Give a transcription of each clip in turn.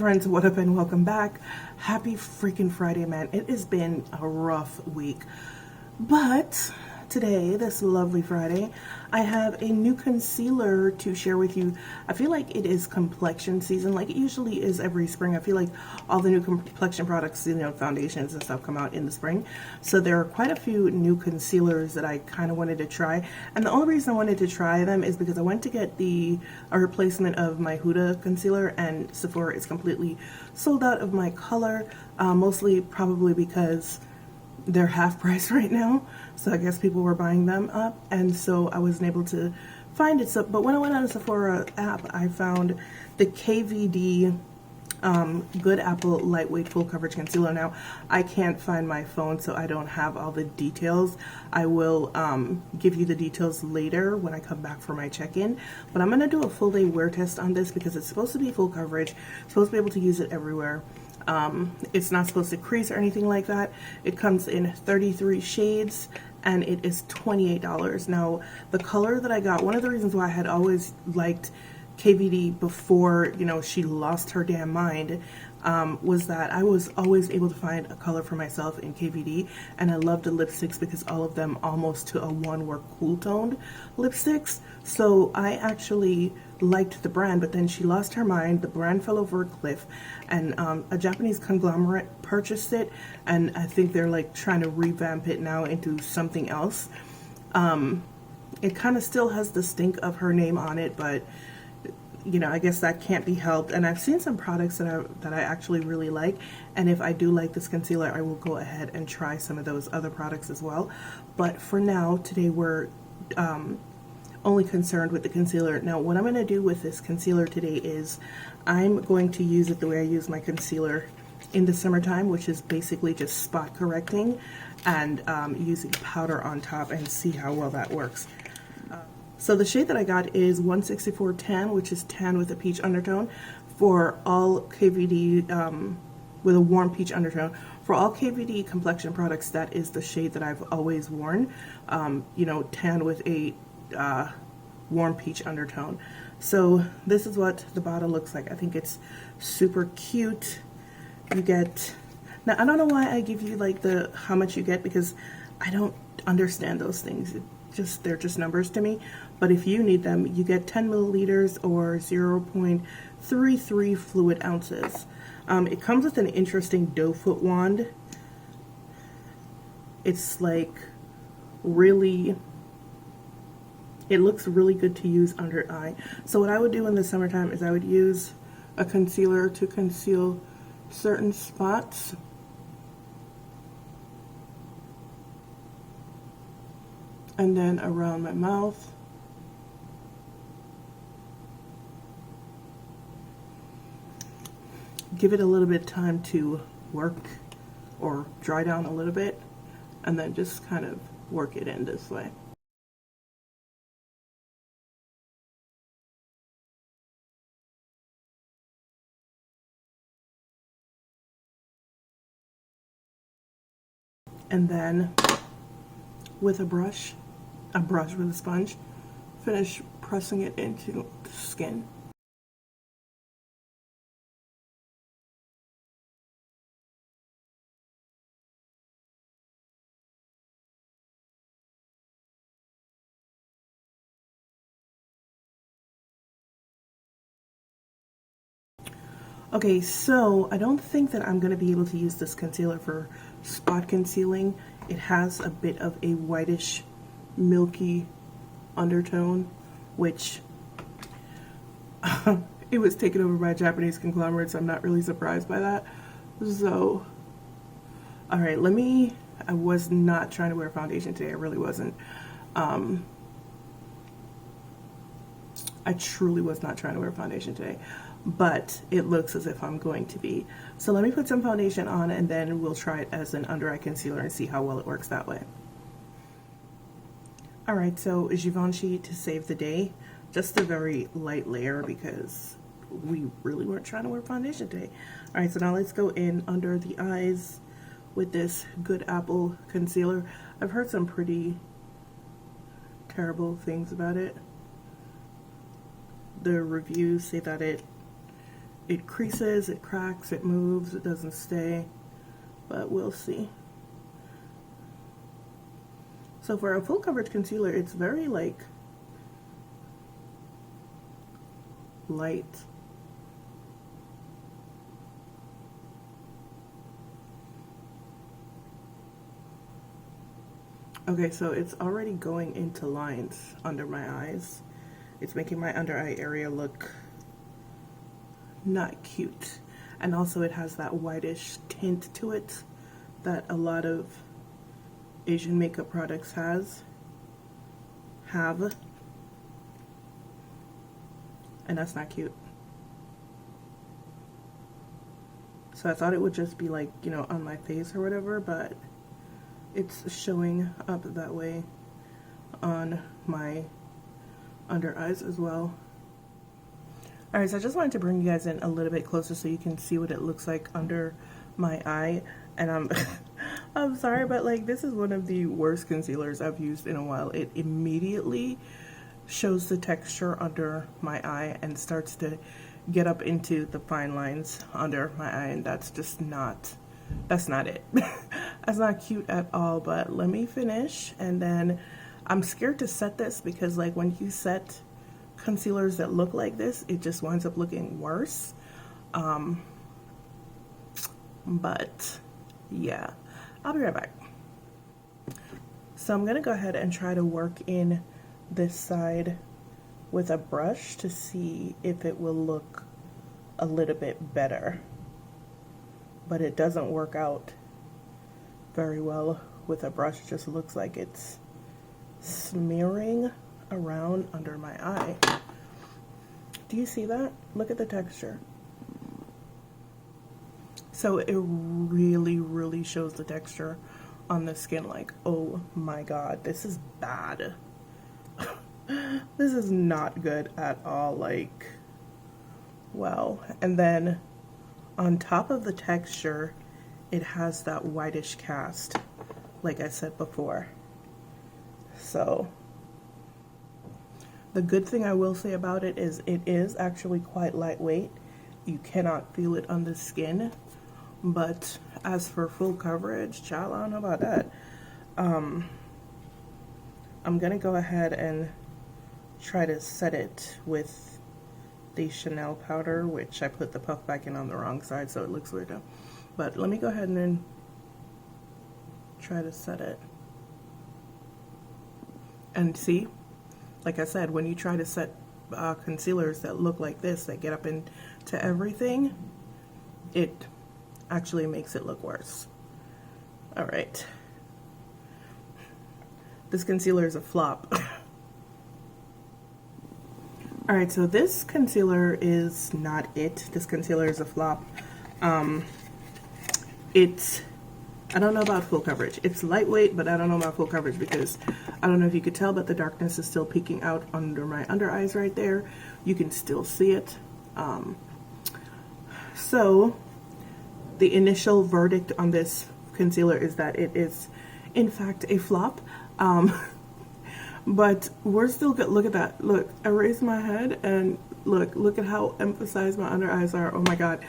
friends, what up and welcome back. Happy freaking Friday, man. It has been a rough week, but today, this lovely Friday, I have a new concealer to share with you. I feel like it is complexion season, like it usually is every spring. I feel like all the new complexion products, you know, foundations and stuff come out in the spring. So there are quite a few new concealers that I kind of wanted to try. And the only reason I wanted to try them is because I went to get a replacement of my Huda concealer, and Sephora is completely sold out of my color, mostly probably because they're half price right now, so I guess people were buying them up, and so I wasn't able to find it. So, but when I went on the Sephora app, I found the KVD Good Apple Lightweight Full Coverage Concealer. Now, I can't find my phone, so I don't have all the details. I will give you the details later when I come back for my check-in, but I'm going to do a full day wear test on this because it's supposed to be full coverage, supposed to be able to use it everywhere. It's not supposed to crease or anything like that. It comes in 33 shades and it is $28. Now, the color that I got, one of the reasons why I had always liked KVD before, you know, she lost her damn mind, was that I was always able to find a color for myself in KVD, and I loved the lipsticks because all of them almost to a one were cool toned lipsticks. So I actually liked the brand, but then she lost her mind, the brand fell over a cliff, and a Japanese conglomerate purchased it, and I think they're like trying to revamp it now into something else. It kind of still has the stink of her name on it, but you know, I guess that can't be helped. And I've seen some products that I actually really like, and if I do like this concealer, I will go ahead and try some of those other products as well. But for now, today we're only concerned with the concealer. Now, what I'm going to do with this concealer today is I'm going to use it the way I use my concealer in the summertime, which is basically just spot correcting and using powder on top, and see how well that works. So the shade that I got is 164 Tan, which is tan with a peach undertone. For all KVD, with a warm peach undertone. For all KVD complexion products, that is the shade that I've always worn. You know, tan with a warm peach undertone. So this is what the bottle looks like. I think it's super cute. You get, now I don't know why I give you like the how much you get, because I don't understand those things. They're just numbers to me. But if you need them, you get 10 milliliters or 0.33 fluid ounces. It comes with an interesting doe foot wand. It's like really, it looks really good to use under eye. So what I would do in the summertime is I would use a concealer to conceal certain spots. And then around my mouth. Give it a little bit of time to work or dry down a little bit, and then just kind of work it in this way. And then with a brush with a sponge, finish pressing it into the skin. Okay, so I don't think that I'm going to be able to use this concealer for spot concealing. It has a bit of a whitish, milky undertone, which it was taken over by a Japanese conglomerate, so I'm not really surprised by that. So, all right, I was not trying to wear foundation today. I really wasn't. I truly was not trying to wear foundation today, but it looks as if I'm going to be. So let me put some foundation on, and then we'll try it as an under eye concealer and see how well it works that way. All right, so Givenchy to save the day, just a very light layer because we really weren't trying to wear foundation today. All right, so now let's go in under the eyes with this Good Apple concealer. I've heard some pretty terrible things about it. The reviews say that it it creases, it cracks, it moves, it doesn't stay, but we'll see. So for a full coverage concealer, it's very like light. Okay, so it's already going into lines under my eyes. It's making my under eye area look not cute. And also it has that whitish tint to it that a lot of Asian makeup products have. And that's not cute. So I thought it would just be like, you know, on my face or whatever, but it's showing up that way on my under eyes as well. Alright, so I just wanted to bring you guys in a little bit closer so you can see what it looks like under my eye. And I'm sorry, but like this is one of the worst concealers I've used in a while. It immediately shows the texture under my eye and starts to get up into the fine lines under my eye, and that's just not, that's not it. That's not cute at all. But let me finish, and then I'm scared to set this because like when you set concealers that look like this, it just winds up looking worse. But yeah, I'll be right back. So I'm gonna go ahead and try to work in this side with a brush to see if it will look a little bit better, but it doesn't work out very well with a brush. It just looks like it's smearing around under my eye. Do you see that? Look at the texture. So it really shows the texture on the skin. Like, oh my god, this is bad. This is not good at all. Like, wow. And then on top of the texture, it has that whitish cast, like I said before. So the good thing I will say about it is actually quite lightweight. You cannot feel it on the skin. But as for full coverage, child, I don't know about that. I'm gonna go ahead and try to set it with the Chanel powder, which I put the puff back in on the wrong side, so it looks weird now. But let me go ahead and then try to set it. And see, like I said, when you try to set concealers that look like this, that get up into everything, it actually makes it look worse. All right. This concealer is a flop. All right, so this concealer is not it. This concealer is a flop. It's, I don't know about full coverage. It's lightweight, but I don't know about full coverage because I don't know if you could tell, but the darkness is still peeking out under my under eyes right there. You can still see it. So the initial verdict on this concealer is that it is in fact a flop. But we're still good. Look at that. Look, I raised my head and look at how emphasized my under eyes are. Oh my god.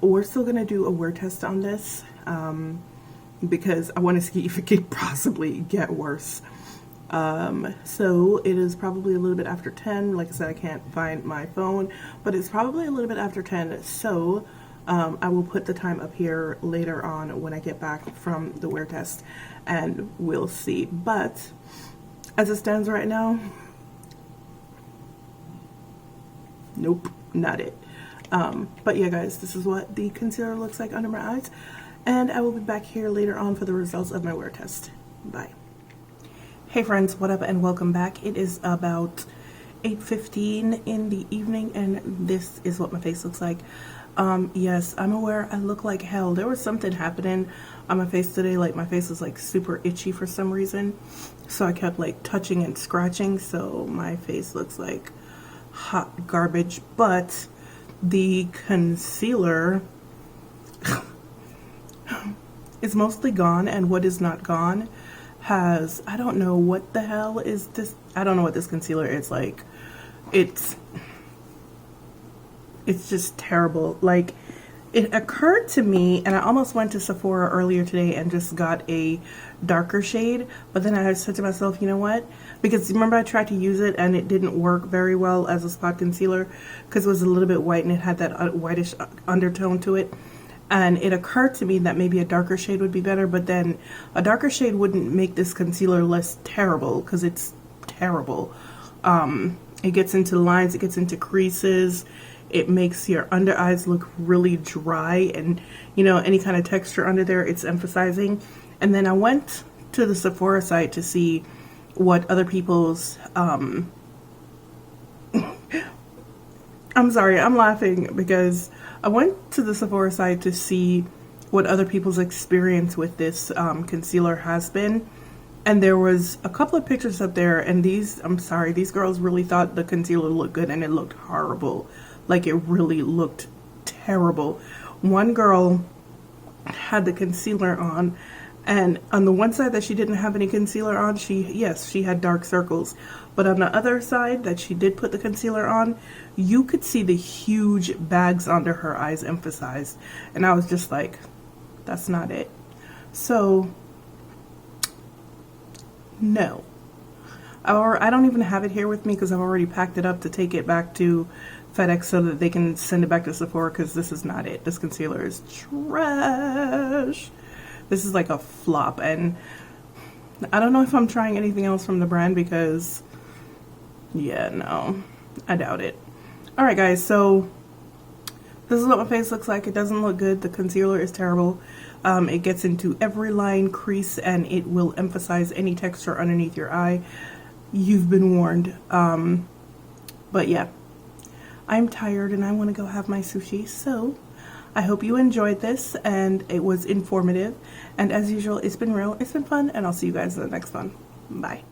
We're still gonna do a wear test on this because I want to see if it could possibly get worse. So it is probably a little bit after 10. Like I said, I can't find my phone, but it's probably a little bit after 10. So I will put the time up here later on when I get back from the wear test and we'll see. But as it stands right now, nope, not it. But yeah, guys, this is what the concealer looks like under my eyes, and I will be back here later on for the results of my wear test. Bye. Hey friends, what up and welcome back. It is about 8:15 in the evening and this is what my face looks like. Yes, I'm aware I look like hell. There was something happening on my face today, like my face was like super itchy for some reason, so I kept like touching and scratching, so my face looks like hot garbage. But the concealer is mostly gone, and what is not gone has, I don't know what the hell is this, I don't know what this concealer is. Like, it's It's just terrible. Like, it occurred to me, and I almost went to Sephora earlier today and just got a darker shade, but then I said to myself, you know what? Because remember I tried to use it and it didn't work very well as a spot concealer because it was a little bit white and it had that whitish undertone to it. And it occurred to me that maybe a darker shade would be better, but then a darker shade wouldn't make this concealer less terrible because it's terrible. It gets into lines, it gets into creases, it makes your under eyes look really dry, and you know, any kind of texture under there, it's emphasizing. And then I went to the Sephora site to see what other people's I'm sorry, I'm laughing because I went to the Sephora site to see what other people's experience with this concealer has been. And there was a couple of pictures up there, and these, I'm sorry, these girls really thought the concealer looked good, and it looked horrible. Like, it really looked terrible. One girl had the concealer on, and on the one side that she didn't have any concealer on, yes, she had dark circles. But on the other side that she did put the concealer on, you could see the huge bags under her eyes emphasized. And I was just like, that's not it. So, no. I don't even have it here with me because I've already packed it up to take it back to FedEx so that they can send it back to Sephora, because this is not it. This concealer is trash. This is like a flop, and I don't know if I'm trying anything else from the brand because, yeah, no, I doubt it. Alright guys, so this is what my face looks like. It doesn't look good. The concealer is terrible. It gets into every line, crease, and it will emphasize any texture underneath your eye. You've been warned. But yeah, I'm tired and I want to go have my sushi. So I hope you enjoyed this and it was informative. And as usual, it's been real, it's been fun, and I'll see you guys in the next one. Bye.